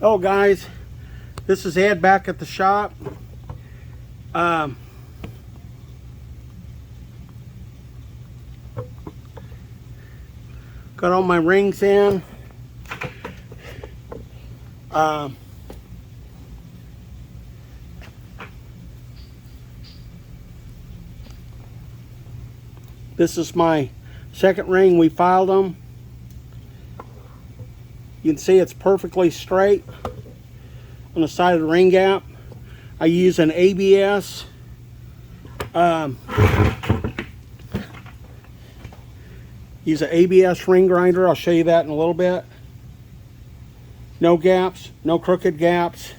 Oh guys, this is Ed back at the shop. Got all my rings in. This is my second ring. We filed them. You can see it's perfectly straight on the side of the ring gap. I use an ABS use an ABS ring grinder. I'll show you that in a little bit. No gaps, no crooked gaps.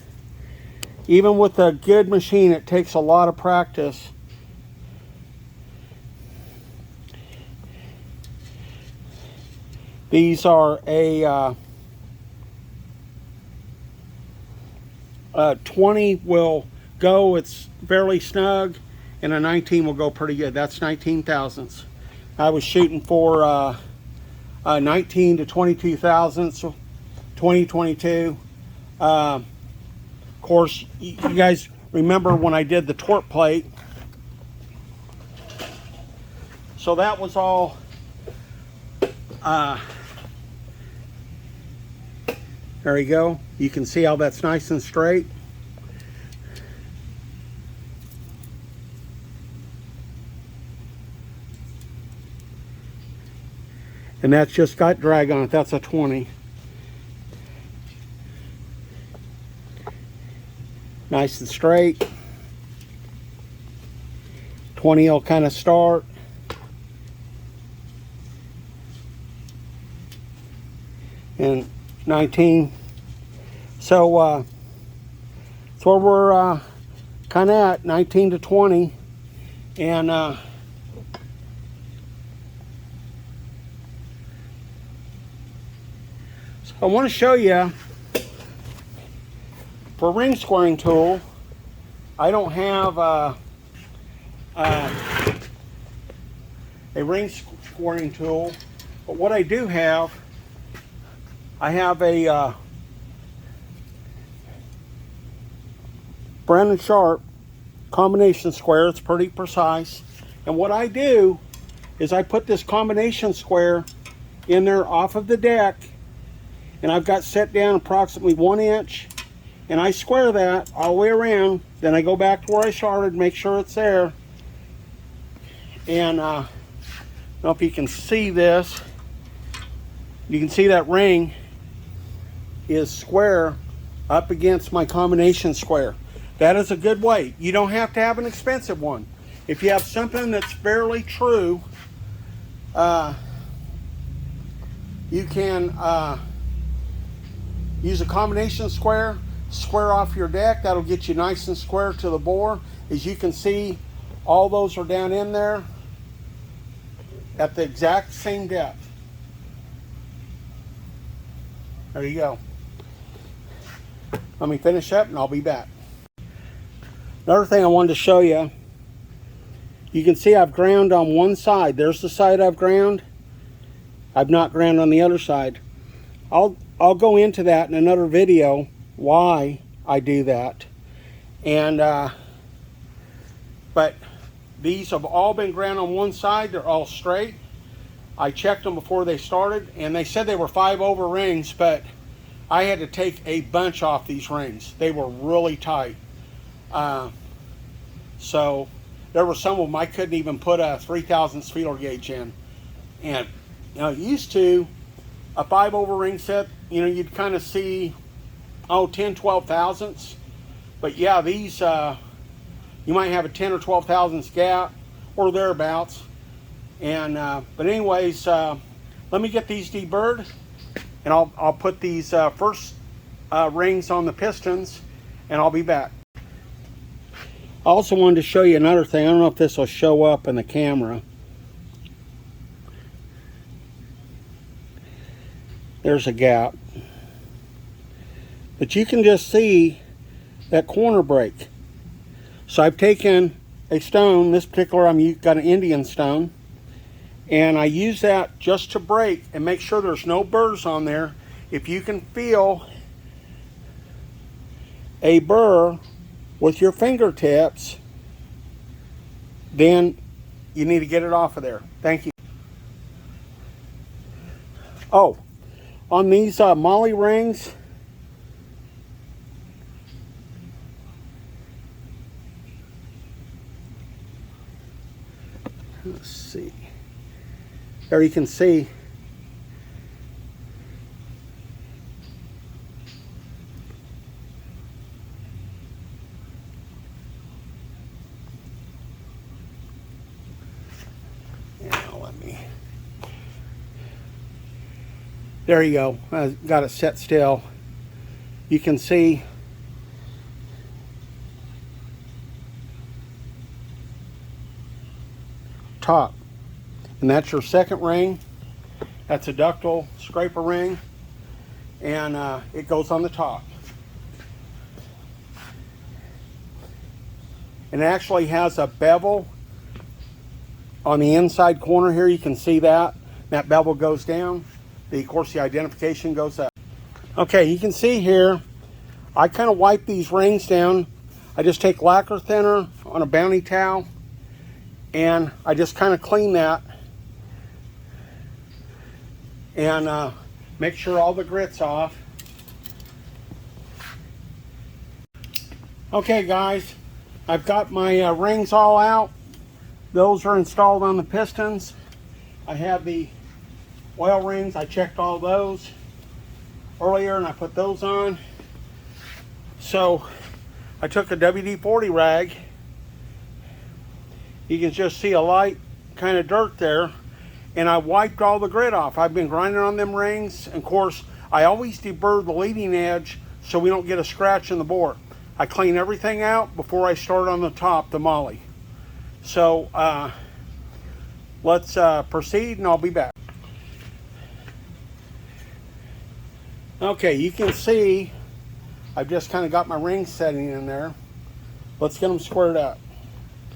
Even with a good machine, it takes a lot of practice. These are a 20 will go, it's fairly snug, and a 19 will go pretty good. That's 19 thousandths. I was shooting for 19 to 22 thousandths, 2022. Of course, you guys remember when I did the torque plate. So that was all there you go. You can see how that's nice and straight. And that's just got drag on it. That's a 20. Nice and straight. 20 will kind of start. And 19. So that's where we're kind of at, 19 to 20. And so I want to show you, for a ring squaring tool, I don't have a ring squaring tool, but what I do have, I have a Brandon Sharp combination square. It's pretty precise. And what I do is I put this combination square in there off of the deck, and I've got set down approximately 1 inch, and I square that all the way around. Then I go back to where I started, make sure it's there. And I don't know if you can see this. You can see that ring is square up against my combination square. That is a good weight. You don't have to have an expensive one. If you have something that's fairly true, you can use a combination square, square off your deck. That'll get you nice and square to the bore. As you can see, all those are down in there at the exact same depth. There you go. Let me finish up and I'll be back. Another thing I wanted to show you, you can see I've ground on one side. There's the side I've ground. I've not ground on the other side. I'll go into that in another video, why I do that. And but these have all been ground on one side. They're all straight. I checked them before they started, and they said they were 5/0 rings, but I had to take a bunch off these rings. They were really tight. So there were some of them I couldn't even put a 3/1000 feeler gauge in. And you know, used to a 5/0 ring set, you know, you'd kind of see 10, 12 thousandths. But yeah, these you might have a 10 or 12 thousandths gap or thereabouts. And but anyways, let me get these deburred, and I'll put these first rings on the pistons, and I'll be back. I also wanted to show you another thing. I don't know if this will show up in the camera. There's a gap, but you can just see that corner break. So I've taken a stone, this particular I've got an Indian stone, and I use that just to break and make sure there's no burrs on there. If you can feel a burr with your fingertips, then you need to get it off of there. Thank you. Oh, on these molly rings, let's see. There you can see there you go. I got it set still. You can see top, and that's your second ring. That's a ductile scraper ring, and it goes on the top. And it actually has a bevel on the inside corner here. You can see that. That bevel goes down. Of course, the identification goes up. Okay, you can see here, I kind of wipe these rings down. I just take lacquer thinner on a bounty towel, and I just kind of clean that and make sure all the grit's off. Okay guys, I've got my rings all out. Those are installed on the pistons. I have the oil rings. I checked all those earlier and I put those on. So I took a WD-40 rag. You can just see a light kind of dirt there, and I wiped all the grit off. I've been grinding on them rings, and of course I always deburr the leading edge so we don't get a scratch in the bore. I clean everything out before I start on the top, the molly. So let's proceed, and I'll be back. Okay, you can see I've just kind of got my rings setting in there. Let's get them squared up,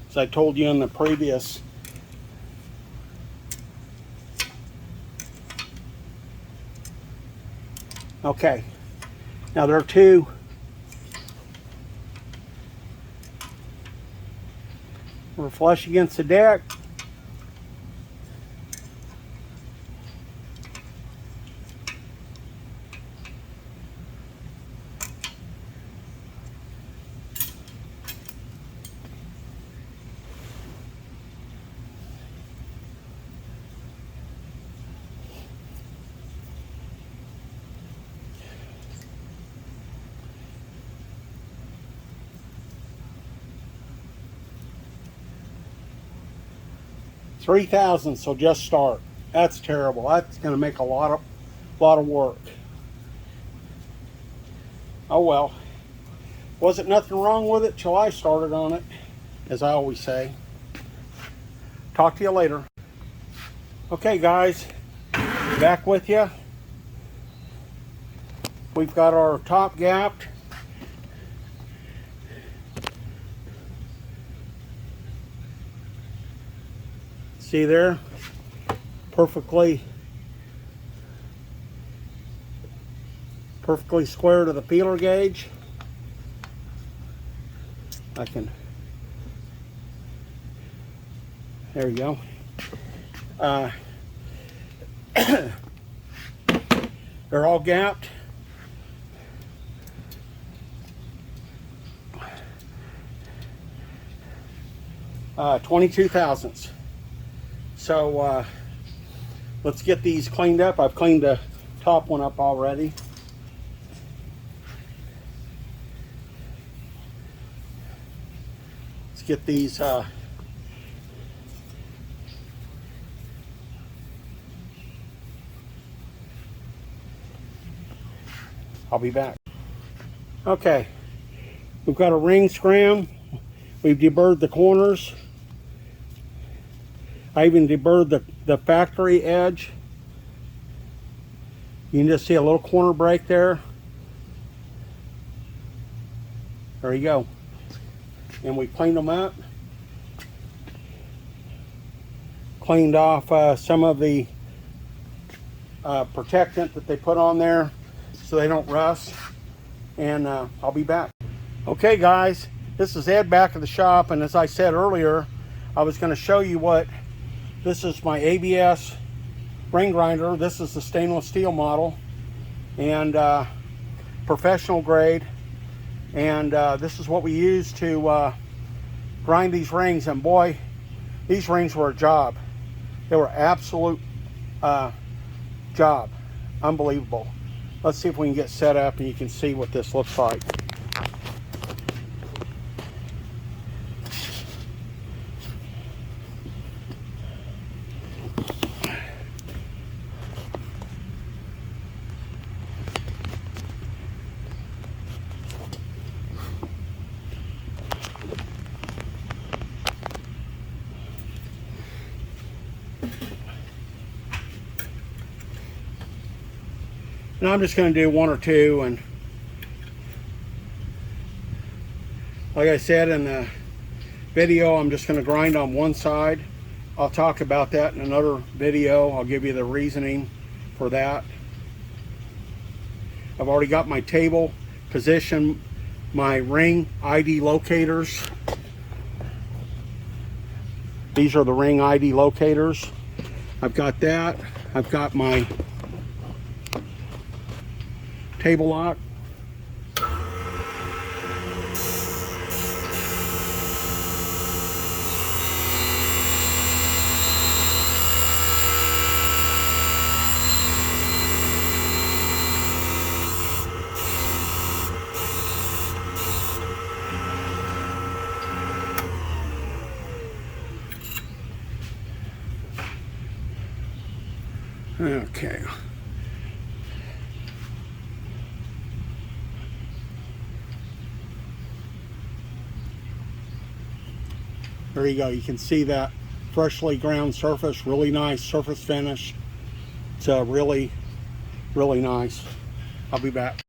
as I told you in the previous. Okay, now there are two. We're flush against the deck. $3,000, so just start. That's terrible. That's going to make a lot of work. Oh well. Wasn't nothing wrong with it till I started on it, as I always say. Talk to you later. Okay guys, back with you. We've got our top gapped. See there? Perfectly square to the feeler gauge. I can, there you go. They're all gapped. Uh, 22 thousandths. So let's get these cleaned up. I've cleaned the top one up already. Let's get these I'll be back. Okay, we've got a ring scram. We've deburred the corners. I even deburred the factory edge. You can just see a little corner break there. There you go. And we cleaned them up. Cleaned off some of the protectant that they put on there so they don't rust. And I'll be back. Okay guys, this is Ed back at the shop, and as I said earlier, I was going to show you this is my ABS ring grinder. This is the stainless steel model and professional grade, and this is what we use to grind these rings. And boy, these rings were a job. They were absolute job. Unbelievable. Let's see if we can get set up and you can see what this looks like. Now I'm just going to do one or two, and like I said in the video, I'm just going to grind on one side. I'll talk about that in another video. I'll give you the reasoning for that. I've already got my table positioned, my ring ID locators. These are the ring ID locators. I've got that. I've got my table lock. Okay. There you go. You can see that freshly ground surface. Really nice surface finish. It's really, really nice. I'll be back.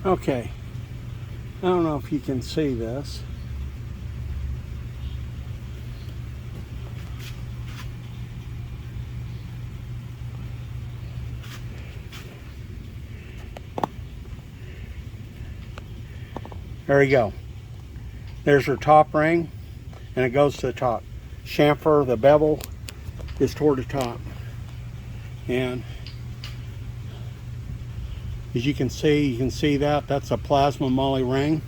Okay. I don't know if you can see this. There you go. There's her top ring, and it goes to the top. Chamfer, the bevel, is toward the top. And as you can see that. That's a plasma moly ring.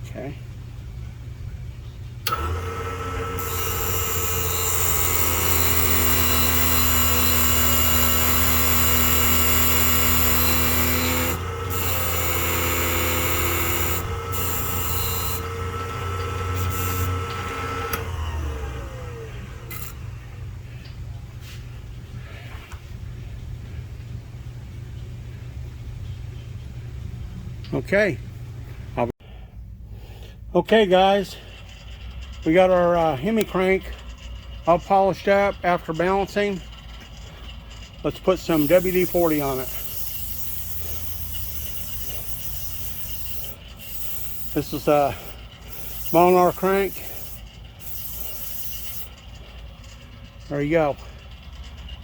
Okay. Okay. Okay guys, we got our Hemi crank all polished up after balancing. Let's put some WD-40 on it. This is a Molnar crank. There you go.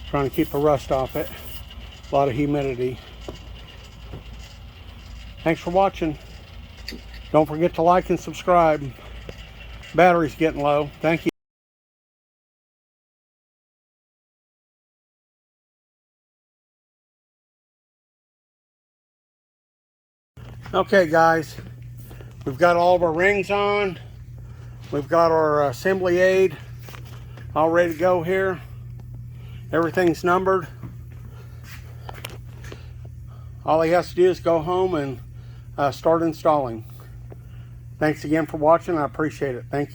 Trying to keep the rust off it. A lot of humidity. Thanks for watching. Don't forget to like and subscribe. Battery's getting low. Thank you. Okay guys, we've got all of our rings on. We've got our assembly aid all ready to go here. Everything's numbered. All he has to do is go home and start installing. Thanks again for watching. I appreciate it. Thank you.